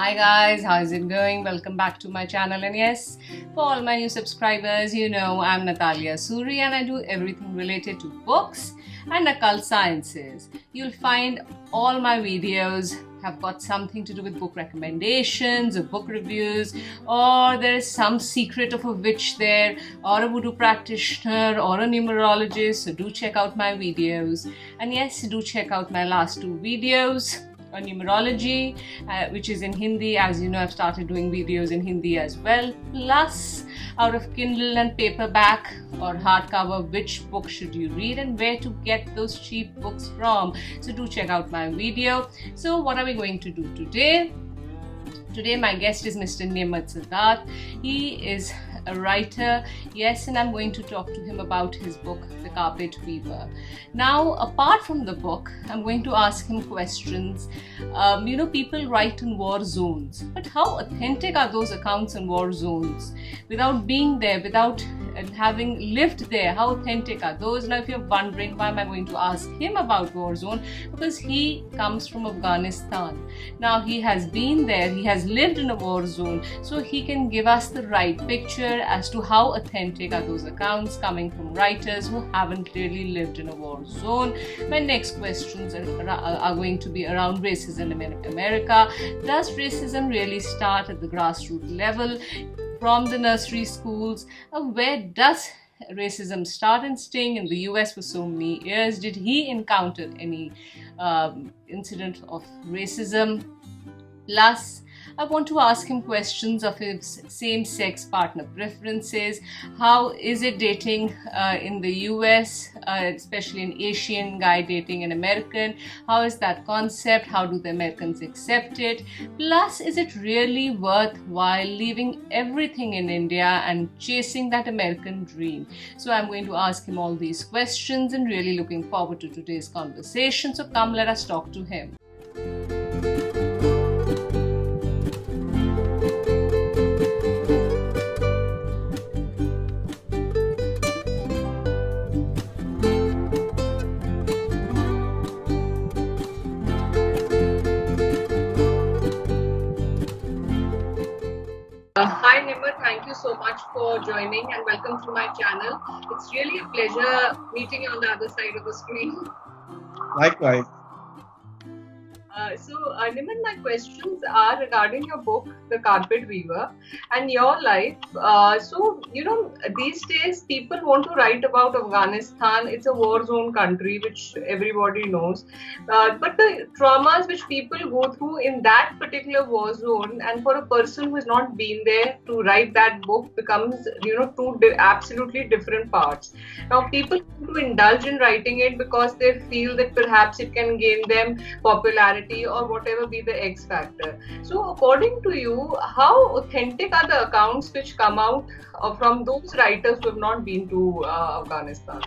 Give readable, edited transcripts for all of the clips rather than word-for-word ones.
Hi guys, how's it going? Welcome back to my channel. And yes, for all my new subscribers, you know I'm Natalia Suri and I do everything related to books and occult sciences. You'll find all my videos have got something to do with book recommendations or book reviews, or there is some secret of a witch there, or a voodoo practitioner, or a numerologist. So do check out my videos. And yes, do check out my last two videos on numerology, which is in Hindi. As you know, I've started doing videos in Hindi as well. Plus, out of Kindle and paperback or hardcover, which book should you read and where to get those cheap books from. So do check out my video. So what are we going to do today? Today my guest is Mr. Nimmat Sadat. He is a writer, yes, and I'm going to talk to him about his book, The Carpet Weaver. Now, apart from the book, I'm going to ask him questions. People write in war zones, but how authentic are those accounts in war zones? Without being there, without having lived there, how authentic are those? Now, if you're wondering why am I going to ask him about war zone, because he comes from Afghanistan. Now, he has been there, he has lived in a war zone, so he can give us the right picture as to how authentic are those accounts coming from writers who haven't really lived in a war zone. My next questions are going to be around racism in America. Does racism really start at the grassroots level, from the nursery schools? Where does racism start and staying in the US for so many years? Did he encounter any incident of racism? Plus, I want to ask him questions of his same-sex partner preferences. How is it dating in the US, especially an Asian guy dating an American? How is that concept? How do the Americans accept it? Plus, is it really worthwhile leaving everything in India and chasing that American dream? So I'm going to ask him all these questions and really looking forward to today's conversation. So come, let us talk to him. Hi Nimmat, thank you so much for joining and welcome to my channel. It's really a pleasure meeting you on the other side of the screen. Likewise. Nimmat, my questions are regarding your book, The Carpet Weaver, and your life. These days people want to write about Afghanistan. It's a war zone country, which everybody knows. But the traumas which people go through in that particular war zone, and for a person who has not been there to write that book, becomes, two absolutely different parts. Now, people want to indulge in writing it because they feel that perhaps it can gain them popularity or whatever be the X factor. So according to you, how authentic are the accounts which come out from those writers who have not been to Afghanistan?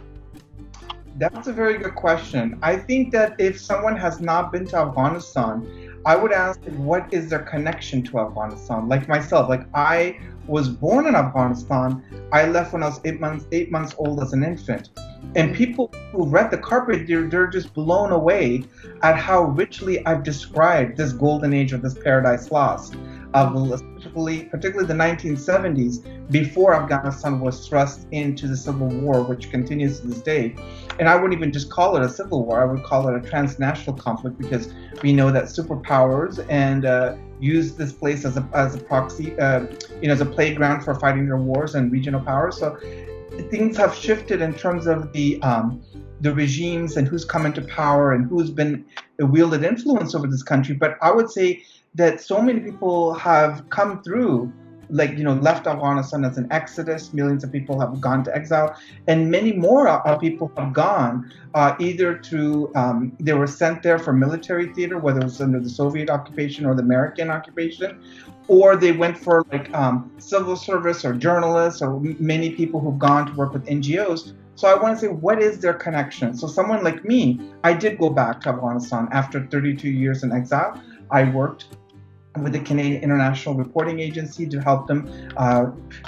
That's a very good question. I think that if someone has not been to Afghanistan, I would ask what is their connection to Afghanistan? Like myself, I was born in Afghanistan. I left when I was 8 months old as an infant. And people who read The Carpet, they're just blown away at how richly I've described this golden age of this paradise lost, particularly the 1970s, before Afghanistan was thrust into the civil war, which continues to this day. And I wouldn't even just call it a civil war, I would call it a transnational conflict, because we know that superpowers use this place as a proxy, as a playground for fighting their wars and regional powers. So things have shifted in terms of the regimes and who's come into power and who's been wielded influence over this country. But I would say that so many people have come through, left Afghanistan as an exodus. Millions of people have gone to exile, and many more people have gone either through, they were sent there for military theater, whether it was under the Soviet occupation or the American occupation, or they went for civil service or journalists, or many people who've gone to work with NGOs. So I want to say, what is their connection? So someone like me, I did go back to Afghanistan after 32 years in exile. I worked with the Canadian International Reporting Agency to help them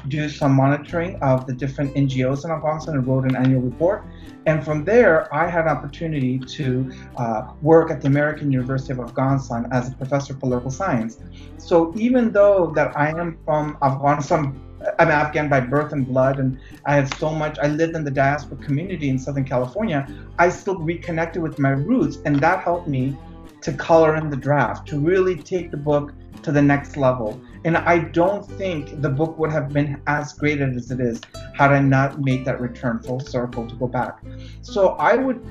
do some monitoring of the different NGOs in Afghanistan and wrote an annual report. And from there, I had an opportunity to work at the American University of Afghanistan as a professor of political science. So even though that I am from Afghanistan, I'm Afghan by birth and blood, and I lived in the diaspora community in Southern California, I still reconnected with my roots, and that helped me to color in the draft, to really take the book to the next level. And I don't think the book would have been as great as it is had I not made that return full circle to go back. So I would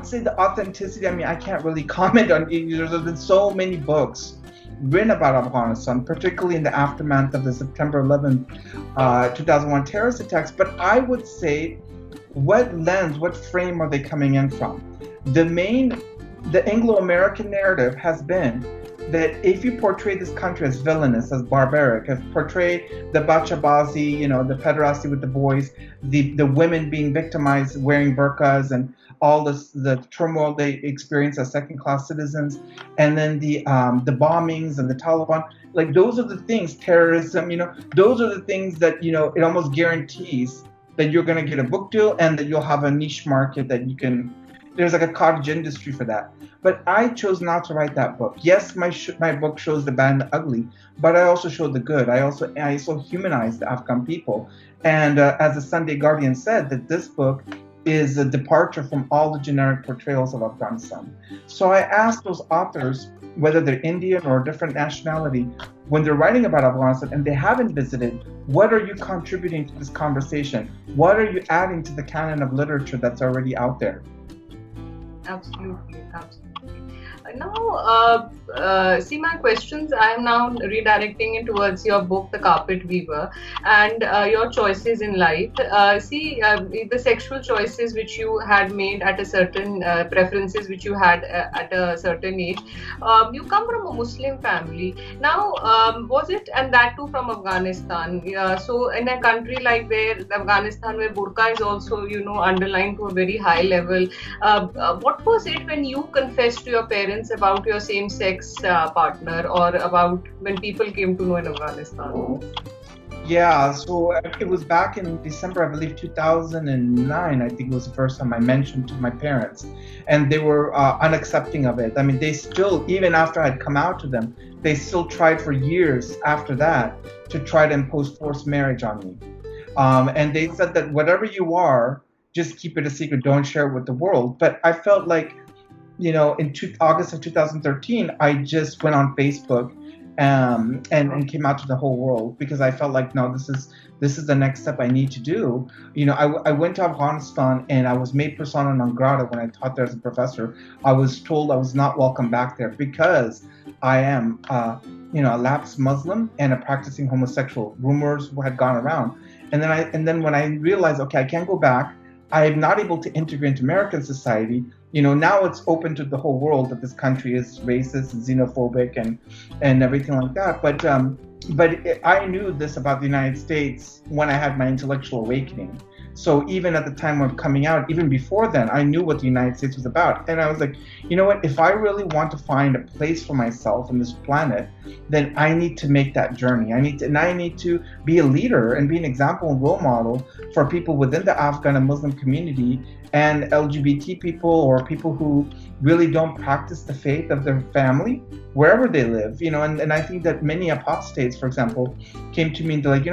say the authenticity, I mean, I can't really comment on it. There's been so many books written about Afghanistan, particularly in the aftermath of the September 11th, 2001 terrorist attacks. But I would say, what lens, what frame are they coming in from? The Anglo-American narrative has been that if you portray this country as villainous, as barbaric, as portray the bachabazi, the pederasty with the boys, the women being victimized wearing burqas, and all the turmoil they experience as second-class citizens, and then the bombings and the Taliban, like those are the things, terrorism, those are the things that, it almost guarantees that you're going to get a book deal and that you'll have a niche market that you can. There's like a cottage industry for that. But I chose not to write that book. Yes, my book shows the bad and the ugly, but I also showed the good. I also humanized the Afghan people. And as the Sunday Guardian said, that this book is a departure from all the generic portrayals of Afghanistan. So I asked those authors, whether they're Indian or a different nationality, when they're writing about Afghanistan and they haven't visited, what are you contributing to this conversation? What are you adding to the canon of literature that's already out there? Absolutely. Now, see, my questions I am now redirecting it towards your book, The Carpet Weaver, and your choices in life. The sexual choices which you had made at a certain preferences which you had at a certain age. You come from a Muslim family. Now, was it, and that too from Afghanistan? So, in a country like Afghanistan, where burqa is also, underlined to a very high level, what was it when you confessed to your parents about your same-sex partner, or about when people came to know in Afghanistan? Yeah, so it was back in December, I believe 2009, I think it was the first time I mentioned to my parents, and they were unaccepting of it. I mean, they still, even after I'd come out to them, they still tried for years after that to try to impose forced marriage on me. And they said that whatever you are, just keep it a secret, don't share it with the world. But I felt like, in August of 2013, I just went on Facebook and came out to the whole world, because I felt like, no, this is the next step I need to do. I went to Afghanistan and I was made persona non grata when I taught there as a professor. I was told I was not welcome back there because I am, a lapsed Muslim and a practicing homosexual. Rumors had gone around, and then when I realized, okay, I can't go back. I am not able to integrate into American society. Now it's open to the whole world that this country is racist and xenophobic and everything like that. But I knew this about the United States when I had my intellectual awakening. So even at the time of coming out, even before then, I knew what the United States was about. And I was like, you know what, if I really want to find a place for myself on this planet, then I need to make that journey. I need to be a leader and be an example and role model for people within the Afghan and Muslim community and LGBT people, or people who really don't practice the faith of their family, wherever they live. And I think that many apostates, for example, came to me and they're like,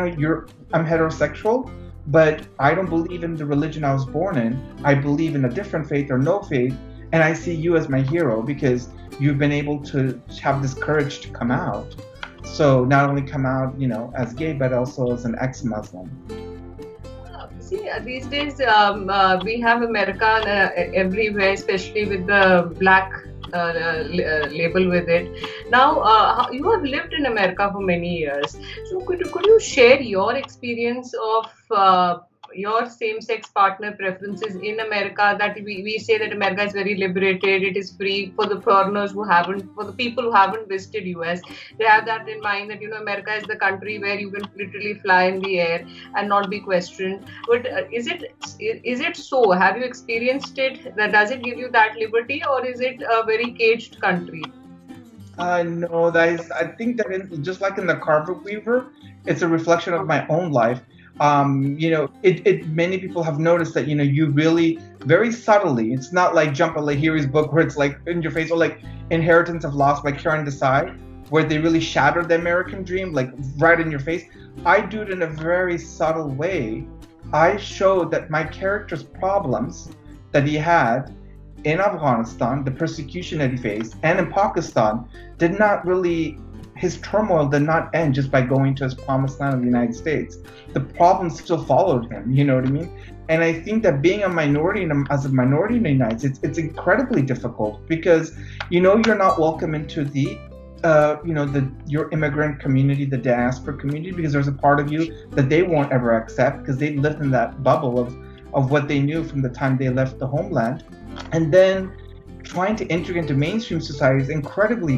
I'm heterosexual, but I don't believe in the religion I was born in. I believe in a different faith or no faith. And I see you as my hero because you've been able to have this courage to come out. So not only come out, as gay, but also as an ex-Muslim. See, these days we have America everywhere, especially with the black label with it. Now, you have lived in America for many years. So could you share your experience of your same-sex partner preferences in America? That we say that America is very liberated, it is free for the foreigners for the people who haven't visited US. They have that in mind that America is the country where you can literally fly in the air and not be questioned. But is it so? Have you experienced it? Does it give you that liberty, or is it a very caged country? No, I think that just like in the Carpet Weaver, it's a reflection of my own life. Many people have noticed that, you really very subtly, it's not like Jump a Lahiri's book where it's like in your face, or like Inheritance of Loss by Karen Desai, where they really shatter the American dream, like right in your face. I do it in a very subtle way. I showed that my character's problems that he had in Afghanistan, the persecution that he faced, and in Pakistan, did not really, his turmoil did not end just by going to his promised land of the United States. The problems still followed him, you know what I mean? And I think that being a minority, as a minority in the United States, it's incredibly difficult because, you're not welcome into your immigrant community, the diaspora community, because there's a part of you that they won't ever accept because they lived in that bubble of what they knew from the time they left the homeland. And then trying to integrate into mainstream society is incredibly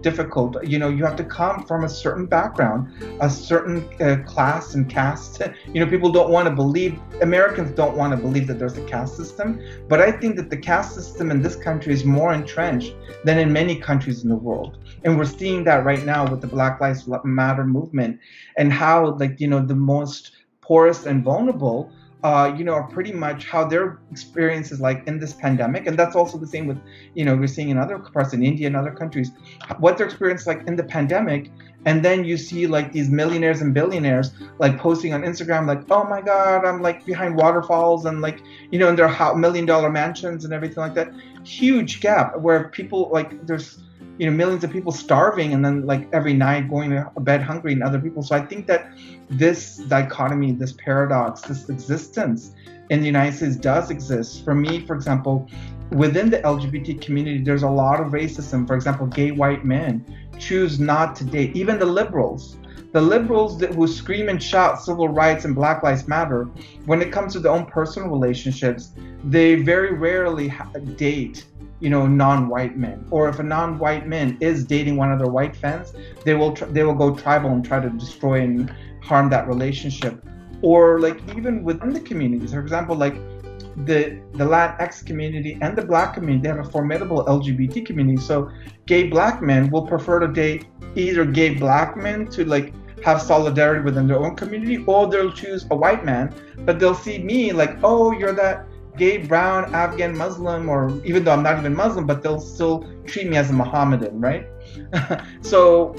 difficult. You have to come from a certain background, a certain class and caste. People don't want to believe, Americans don't want to believe that there's a caste system, but I think that the caste system in this country is more entrenched than in many countries in the world. And we're seeing that right now with the Black Lives Matter movement, and how, the most poorest and vulnerable are pretty much how their experience is like in this pandemic. And that's also the same with, we're seeing in other parts, in India and other countries, what their experience like in the pandemic. And then you see like these millionaires and billionaires like posting on Instagram, like, oh my God, I'm like behind waterfalls and like, in their $1 million mansions and everything like that. Huge gap where people like there's, millions of people starving and then like every night going to bed hungry, and other people. So I think that this dichotomy, this paradox, this existence in the United States does exist. For me, for example, within the LGBT community, there's a lot of racism. For example, gay white men choose not to date. Even the liberals who scream and shout civil rights and Black Lives Matter, when it comes to their own personal relationships, they very rarely date non-white men. Or if a non-white man is dating one of their white friends, they will go tribal and try to destroy and harm that relationship. Or like even within the communities, for example, like the Latinx community and the Black community, they have a formidable LGBT community. So gay Black men will prefer to date either gay Black men to like have solidarity within their own community, or they'll choose a white man, but they'll see me like, oh, you're that gay brown Afghan Muslim, or even though I'm not even Muslim, but they'll still treat me as a Mohammedan, right? So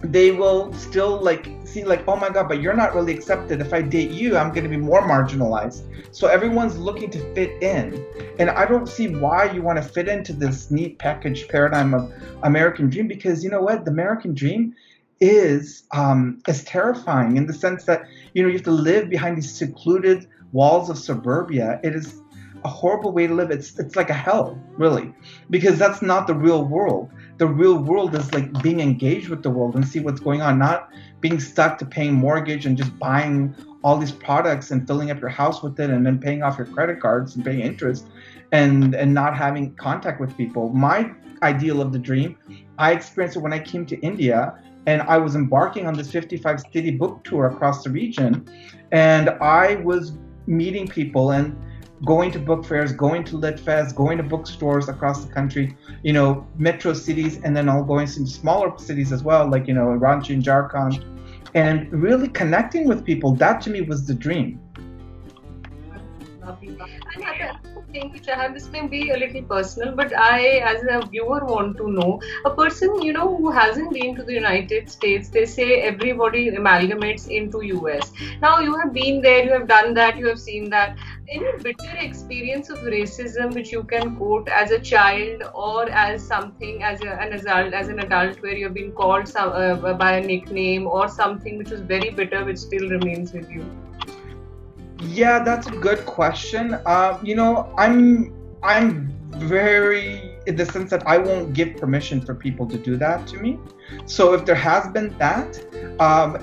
they will still like see like, oh my God, but you're not really accepted. If I date you, I'm going to be more marginalized. So everyone's looking to fit in, and I don't see why you want to fit into this neat package paradigm of American dream, because you know what, the American dream is terrifying in the sense that you have to live behind these secluded walls of suburbia. It is a horrible way to live. It's like a hell, really, because that's not the real world. The real world is like being engaged with the world and see what's going on, not being stuck to paying mortgage and just buying all these products and filling up your house with it and then paying off your credit cards and paying interest and not having contact with people. My ideal of the dream, I experienced it when I came to India, and I was embarking on this 55-city book tour across the region, and I was meeting people and going to book fairs, going to Lit Fest, going to bookstores across the country, metro cities, and then all going to smaller cities as well, like, Ranchi and Jharkhand, and really connecting with people. That to me was the dream. Another thing which I have, this may be a little personal, but I, as a viewer, want to know a person who hasn't been to the United States. They say everybody amalgamates into US. Now you have been there, you have done that, you have seen that. Any bitter experience of racism which you can quote as a child or as something as an adult, where you have been called by a nickname or something which was very bitter, which still remains with you? Yeah, that's a good question. I'm very, in the sense that I won't give permission for people to do that to me. So if there has been that,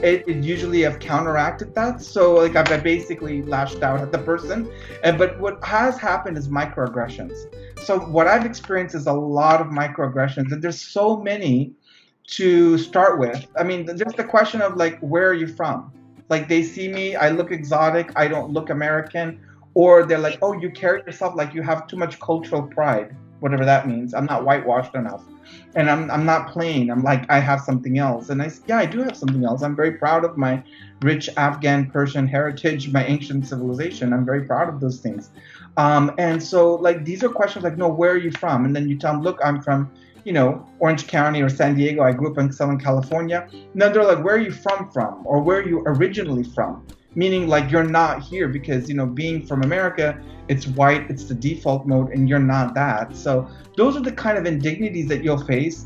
it usually have counteracted that. So like I basically lashed out at the person. But what has happened is microaggressions. So what I've experienced is a lot of microaggressions, and there's so many to start with. I mean, just the question of like, where are you from? Like they see me, I look exotic, I don't look American, or they're like, oh, you carry yourself like you have too much cultural pride. whatever that means. I'm not whitewashed enough, and I'm not plain. I'm like, I have something else, and yeah, I do have something else. I'm very proud of my rich Afghan Persian heritage, my ancient civilization. I'm very proud of those things. And so like these are questions like, no, where are you from? And then you tell them, look, I'm from, Orange County or San Diego. I grew up in Southern California. And then they're like, where are you from? Or where are you originally from? Meaning like you're not here because, being from America, it's white, it's the default mode, and you're not that. So those are the kind of indignities that you'll face.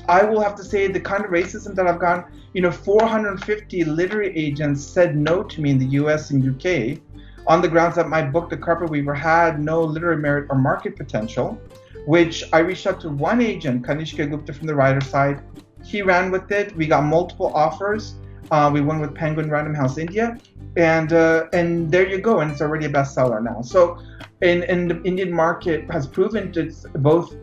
I will have to say the kind of racism that I've gone, 450 literary agents said no to me in the US and UK on the grounds that my book, The Carpet Weaver, had no literary merit or market potential, which I reached out to one agent, Kanishka Gupta from the writer side. He ran with it. We got multiple offers. We went with Penguin Random House India, and there you go, and it's already a bestseller now. So, and the Indian market has proven it's both,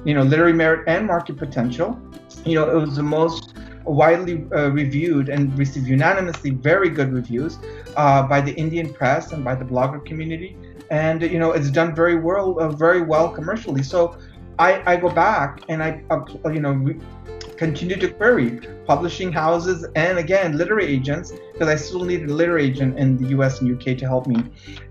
literary merit and market potential. It was the most widely reviewed and received unanimously very good reviews by the Indian press and by the blogger community, and it's done very well commercially. So, I go back and I continue to query publishing houses and again literary agents, because I still need a literary agent in the US and UK to help me.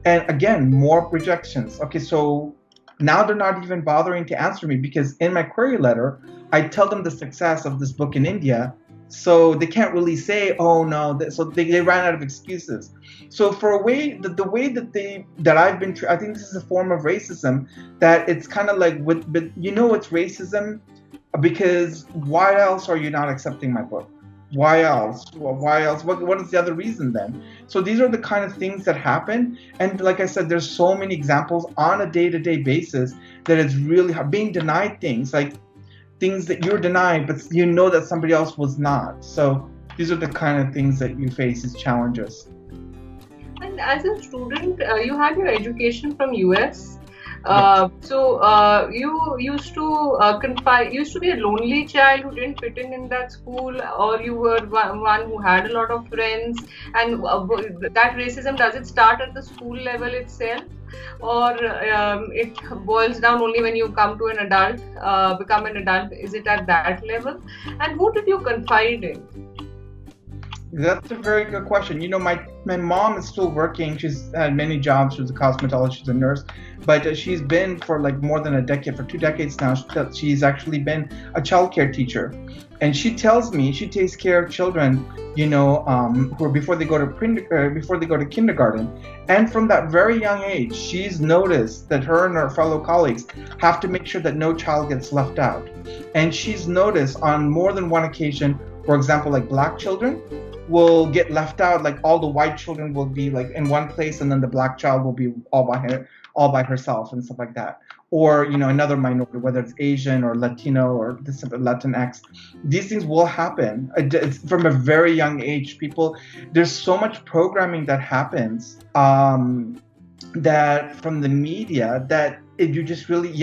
And again, more rejections. Okay, so now they're not even bothering to answer me because in my query letter, I tell them the success of this book in India. So they can't really say, oh no, so they ran out of excuses. So for the way that I've been, I think this is a form of racism, that it's kind of like it's racism because why else are you not accepting my book? Why else? Well, why else? What is the other reason then? So these are the kind of things that happen. And like I said, there's so many examples on a day-to-day basis that it's really being denied things, like things that you're denied, but that somebody else was not. So these are the kind of things that you face as challenges. And as a student, you had your education from US. You used to be a lonely child who didn't fit in that school, or you were one who had a lot of friends, and that racism, does it start at the school level itself, or it boils down only when you become an adult? Is it at that level? And who did you confide in? That's a very good question. My mom is still working. She's had many jobs. She's a cosmetologist, she's a nurse, but she's been for like more than a decade, for 2 decades now. She's actually been a childcare teacher, and she tells me she takes care of children, who are before they go to kindergarten, and from that very young age, she's noticed that her and her fellow colleagues have to make sure that no child gets left out, and she's noticed on more than one occasion, for example, like black children will get left out, like all the white children will be like in one place and then the black child will be all by herself and stuff like that. Or, another minority, whether it's Asian or Latino or Latinx, these things will happen. It's from a very young age. There's so much programming that happens that from the media that you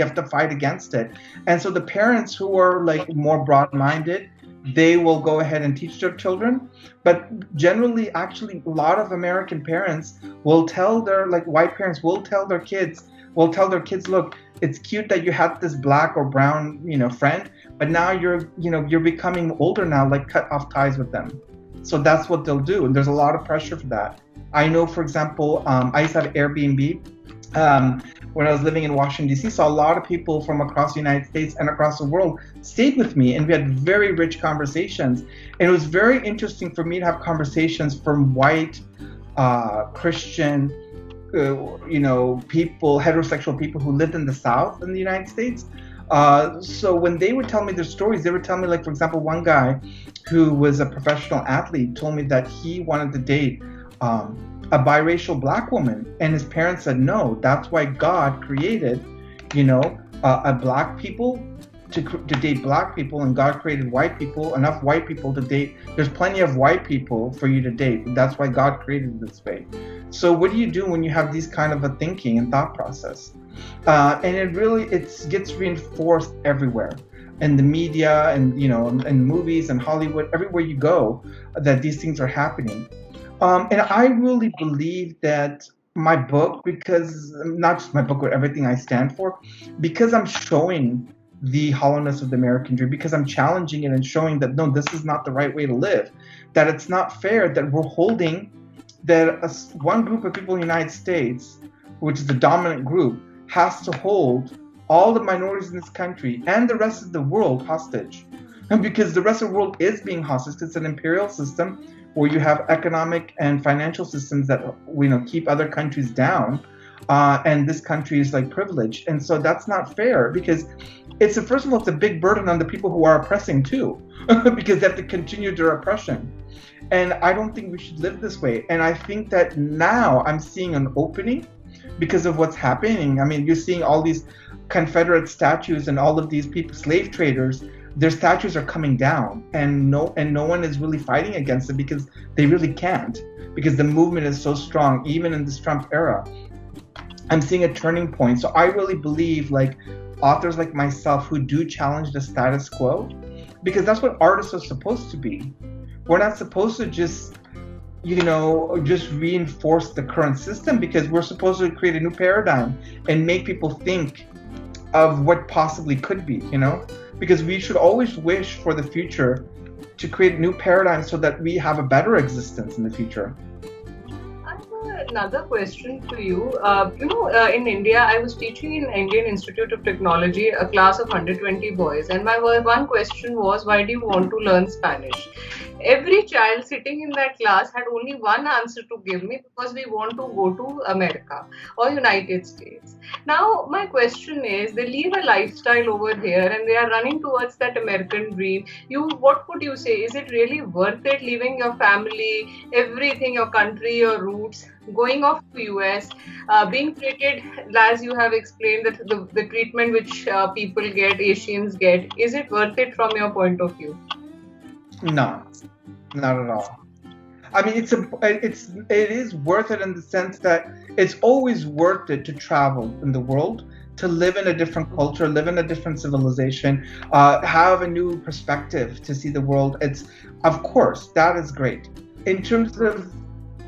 have to fight against it. And so the parents who are like more broad-minded, they will go ahead and teach their children. But generally, actually, a lot of American parents will tell white parents will tell their kids, look, it's cute that you had this black or brown, friend, but now you're becoming older now, like cut off ties with them. So that's what they'll do. And there's a lot of pressure for that. I know, for example, I used to have Airbnb when I was living in Washington, D.C., so a lot of people from across the United States and across the world stayed with me, and we had very rich conversations. And it was very interesting for me to have conversations from white, Christian, people, heterosexual people who lived in the South in the United States. So when they would tell me their stories, they would tell me, like, for example, one guy who was a professional athlete told me that he wanted to date a biracial black woman, and his parents said no. That's why God created, a black people to date black people, and God created white people, enough white people to date. There's plenty of white people for you to date. That's why God created it this way. So what do you do when you have these kind of a thinking and thought process? And it gets reinforced everywhere. In the media and, in movies and Hollywood, everywhere you go, that these things are happening. And I really believe that my book, because not just my book, but everything I stand for, because I'm showing the hollowness of the American dream, because I'm challenging it and showing that no, this is not the right way to live, that it's not fair that we're holding that one group of people in the United States, which is the dominant group, has to hold all the minorities in this country and the rest of the world hostage. And because the rest of the world is being hostage, because it's an imperial system where you have economic and financial systems that keep other countries down, and this country is like privileged, and so that's not fair, because it's first of all, it's a big burden on the people who are oppressing too, because they have to continue their oppression. And I don't think we should live this way. And I think that now I'm seeing an opening because of what's happening. I mean, you're seeing all these Confederate statues and all of these people, slave traders, their statues are coming down, and no one is really fighting against it, because they really can't, because the movement is so strong, even in this Trump era. I'm seeing a turning point. So I really believe, like, authors like myself who do challenge the status quo, because that's what artists are supposed to be. We're not supposed to just reinforce the current system, because we're supposed to create a new paradigm and make people think of what possibly could be, because we should always wish for the future to create a new paradigm so that we have a better existence in the future. Another question to you. In India, I was teaching in Indian Institute of Technology, a class of 120 boys, and my one question was, why do you want to learn Spanish? Every child sitting in that class had only one answer to give me: because we want to go to America or United States. Now, my question is, they live a lifestyle over here and they are running towards that American dream. What would you say? Is it really worth it, leaving your family, everything, your country, your roots, going off to US, being treated, as you have explained, that the treatment which people get, Asians get? Is it worth it from your point of view? No, not at all. I mean, it is worth it in the sense that it's always worth it to travel in the world, to live in a different culture, live in a different civilization, have a new perspective to see the world. Of course, that is great. In terms of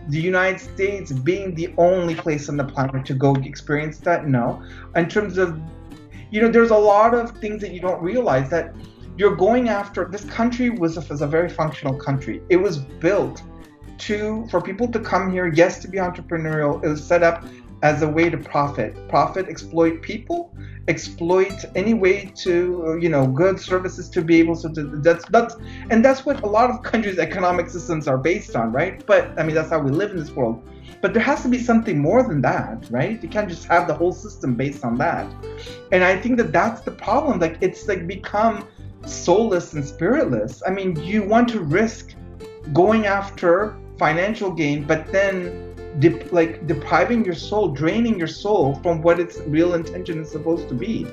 the United States being the only place on the planet to go experience that, no. In terms of, there's a lot of things that you don't realize, that you're going after. This country was a very functional country. It was built for people to come here, yes, to be entrepreneurial. It was set up as a way to profit, exploit people, exploit any way to, goods, services, to be able to. That's what a lot of countries' economic systems are based on, right? But I mean, that's how we live in this world. But there has to be something more than that, right? You can't just have the whole system based on that. And I think that that's the problem. Like, it's like become soulless and spiritless. I mean, you want to risk going after financial gain, but then depriving your soul, draining your soul from what its real intention is supposed to be.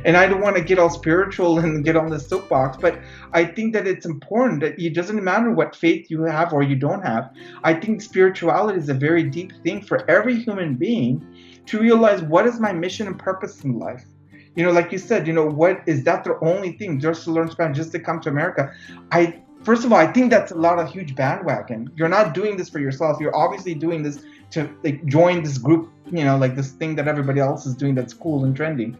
And I don't want to get all spiritual and get on the soapbox, but I think that it's important that it doesn't matter what faith you have or you don't have. I think spirituality is a very deep thing for every human being, to realize, what is my mission and purpose in life? Like you said, what is that their only thing, just to learn Spanish, just to come to America? First of all, I think that's a huge bandwagon. You're not doing this for yourself. You're obviously doing this to join this group, this thing that everybody else is doing that's cool and trendy.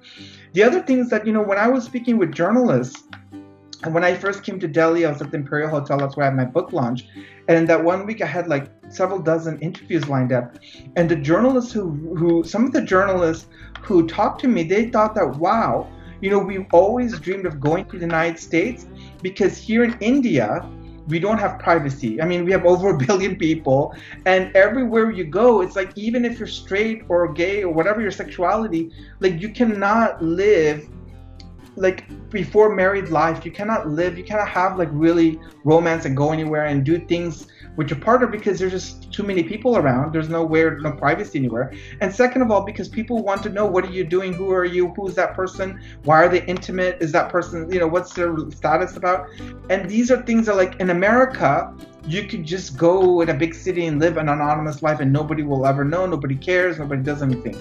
The other thing is that, when I was speaking with journalists, and when I first came to Delhi, I was at the Imperial Hotel. That's where I had my book launch. And that one week I had several dozen interviews lined up. And the journalists some of the journalists who talked to me, they thought that, wow, we've always dreamed of going to the United States, because here in India, we don't have privacy. I mean, we have over 1 billion people, and everywhere you go, it's like, even if you're straight or gay or whatever your sexuality, you cannot live before married life. You cannot have really romance and go anywhere and do things with your partner, because there's just too many people around. There's no privacy anywhere. And second of all, because people want to know, what are you doing? Who are you? Who's that person? Why are they intimate? Is that person, what's their status about? And these are things that, in America, you could just go in a big city and live an anonymous life and nobody will ever know. Nobody cares. Nobody does anything.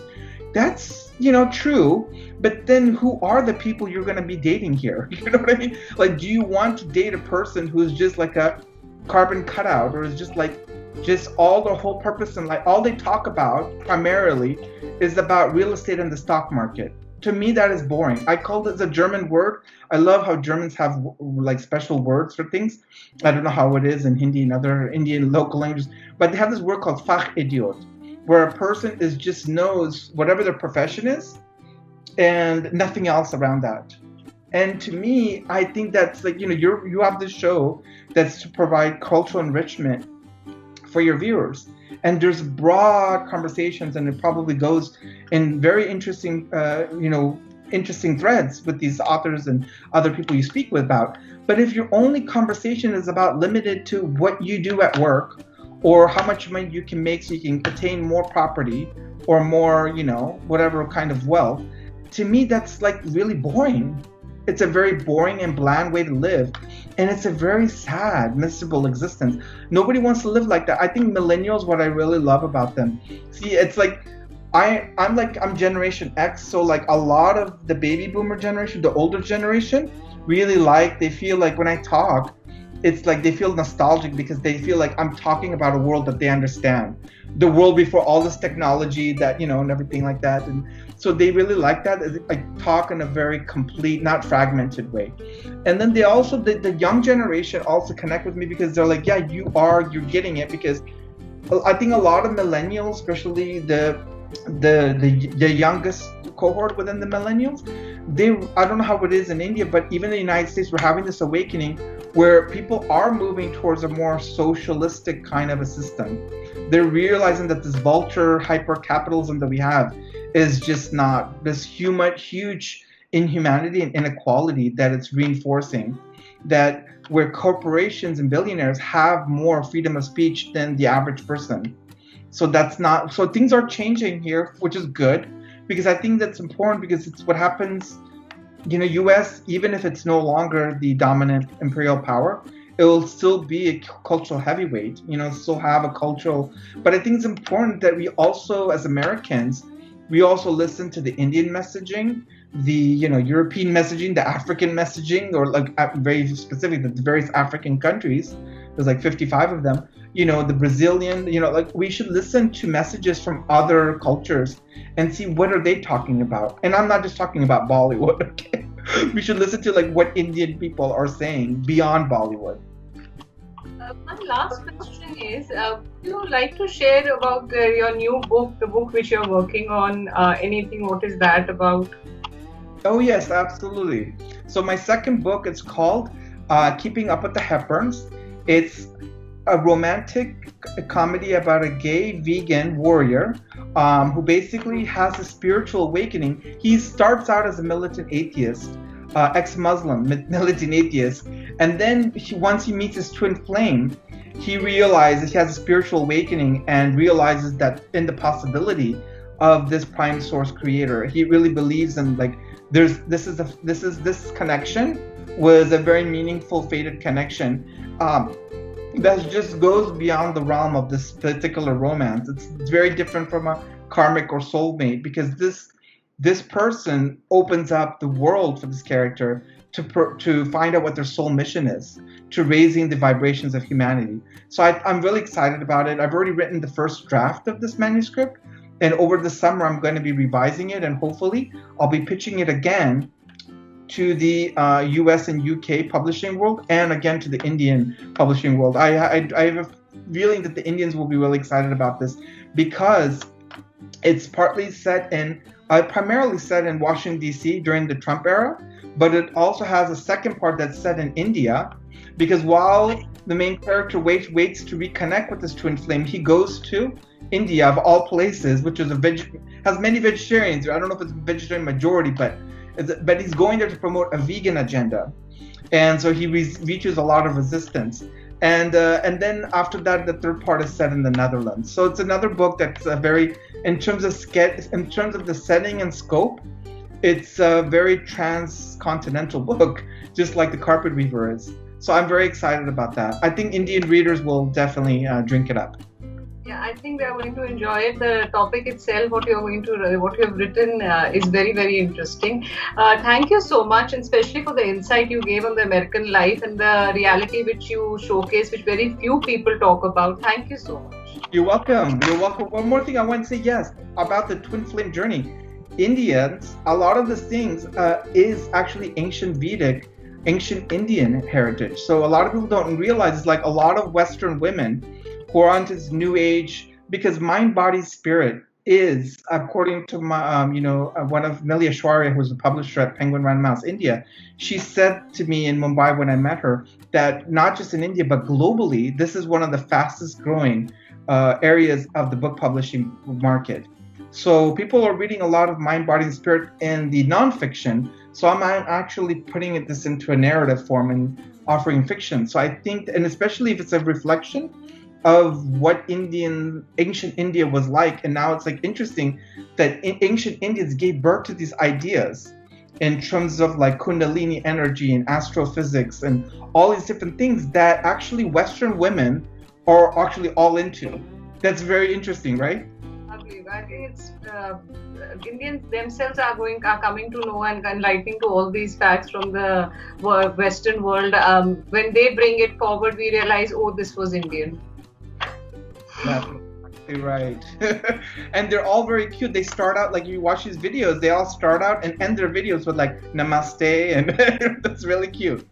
That's, true, but then who are the people you're going to be dating here? You know what I mean? Do you want to date a person who's just like a carbon cutout, or is just just all the whole purpose in life, all they talk about primarily is about real estate and the stock market. To me, that is boring. I call it a German word. I love how Germans have like special words for things. I don't know how it is in Hindi and other Indian local languages, but they have this word called Fachidiot, where a person is just knows whatever their profession is and nothing else around that. And to me, I think that's like, you have this show that's to provide cultural enrichment for your viewers. And there's broad conversations, and it probably goes in very interesting, interesting threads with these authors and other people you speak with about. But if your only conversation is about limited to what you do at work, or how much money you can make so you can attain more property or more, whatever kind of wealth, to me, that's like really boring. It's a very boring and bland way to live. And it's a very sad, miserable existence. Nobody wants to live like that. I think millennials, what I really love about them, see, it's like, I'm Generation X, so like a lot of the baby boomer generation, the older generation, really they feel like when I talk, it's like they feel nostalgic because they feel like I'm talking about a world that they understand. The world before all this technology that, and everything like that. And so they really like that. I talk in a very complete, not fragmented way. And then they also, the young generation also connect with me because they're like, yeah, you're getting it, because I think a lot of millennials, especially the youngest cohort within the millennials, I don't know how it is in India, but even in the United States, we're having this awakening where people are moving towards a more socialistic kind of a system. They're realizing that this vulture hyper capitalism that we have is just not this huge inhumanity and inequality that it's reinforcing, that where corporations and billionaires have more freedom of speech than the average person. So things are changing here, which is good, because I think that's important, because it's what happens, US, even if it's no longer the dominant imperial power, it will still be a cultural heavyweight, still have a cultural, but I think it's important that we also, as Americans, we also listen to the Indian messaging, the, European messaging, the African messaging, or like very specific, the various African countries, there's like 55 of them, the Brazilian, like we should listen to messages from other cultures and see what are they talking about. And I'm not just talking about Bollywood, okay? We should listen to like what Indian people are saying beyond Bollywood. My last question is, would you like to share about your new book, the book which you're working on, anything, what is that about? Oh yes, absolutely. So my second book is called Keeping Up with the Hepburns. It's a romantic comedy about a gay vegan warrior who basically has a spiritual awakening. He starts out as a militant atheist, ex-Muslim, militant atheist, and then once he meets his twin flame, he realizes he has a spiritual awakening and realizes that in the possibility of this prime source creator. He really believes in like this connection was a very meaningful fated connection. That just goes beyond the realm of this particular romance. It's very different from a karmic or soulmate, because this person opens up the world for this character to find out what their soul mission is, to raising the vibrations of humanity. So I'm really excited about it. I've already written the first draft of this manuscript, and over the summer I'm going to be revising it, and hopefully I'll be pitching it again to the US and UK publishing world, and again to the Indian publishing world. I have a feeling that the Indians will be really excited about this, because it's primarily set in Washington, D.C. during the Trump era, but it also has a second part that's set in India, because while the main character waits to reconnect with his twin flame, he goes to India, of all places, which is has many vegetarians. I don't know if it's a vegetarian majority, but he's going there to promote a vegan agenda, and so he reaches a lot of resistance. And then after that, the third part is set in the Netherlands. So it's another book that's very, in terms of the setting and scope, it's a very transcontinental book, just like The Carpet Weaver is. So I'm very excited about that. I think Indian readers will definitely drink it up. Yeah, I think they are going to enjoy it. The topic itself, what you have written, is very, very interesting. Thank you so much, and especially for the insight you gave on the American life and the reality which you showcase, which very few people talk about. Thank you so much. You're welcome. You're welcome. One more thing I want to say, yes, about the twin flame journey. Indians, a lot of the things is actually ancient Vedic, ancient Indian heritage. So a lot of people don't realize it's like a lot of Western women who are onto this new age, because mind, body, spirit is, according to my, one of Millie Ashwarya, who's a publisher at Penguin Random House India, she said to me in Mumbai when I met her that not just in India but globally, this is one of the fastest growing areas of the book publishing market. So people are reading a lot of mind, body, and spirit in the nonfiction. So I'm actually putting this into a narrative form and offering fiction. So I think, and especially if it's a reflection of what ancient India was like, and now it's like interesting that ancient Indians gave birth to these ideas in terms of like Kundalini energy and astrophysics and all these different things that actually Western women are actually all into. That's very interesting, right? I think it's Indians themselves are coming to know and enlightening to all these facts from the Western world. When they bring it forward, we realize, oh, this was Indian. That's right. And they're all very cute. They start out, like you watch these videos, they all start out and end their videos with like namaste, and that's really cute.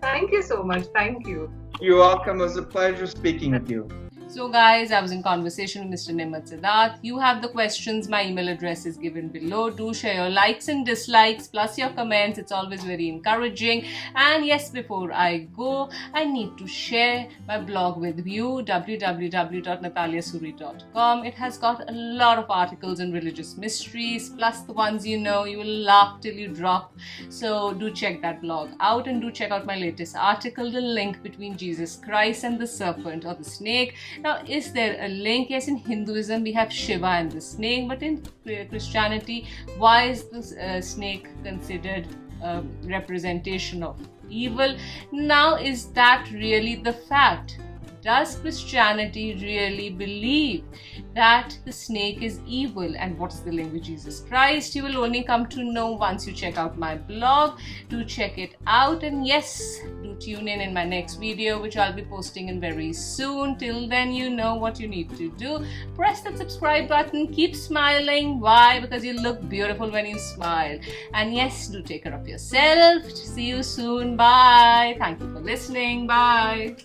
Thank you so much. Thank you. You're welcome. It was a pleasure speaking with you. So guys, I was in conversation with Mr. Nimmat Siddharth. You have the questions. My email address is given below. Do share your likes and dislikes plus your comments. It's always very encouraging. And yes, before I go, I need to share my blog with you, www.nataliasuri.com. It has got a lot of articles on religious mysteries, plus the ones you know. You will laugh till you drop. So do check that blog out, and do check out my latest article, the link between Jesus Christ and the serpent or the snake. Now, is there a link? Yes, in Hinduism we have Shiva and the snake, but in Christianity, why is the snake considered a representation of evil? Now, is that really the fact? Does Christianity really believe that the snake is evil? And what's the link with Jesus Christ? You will only come to know once you check out my blog. Do check it out, and yes, do tune in my next video, which I'll be posting in very soon. Till then, you know what you need to do. Press that subscribe button. Keep smiling. Why? Because you look beautiful when you smile. And yes, do take care of yourself. See you soon. Bye. Thank you for listening. Bye.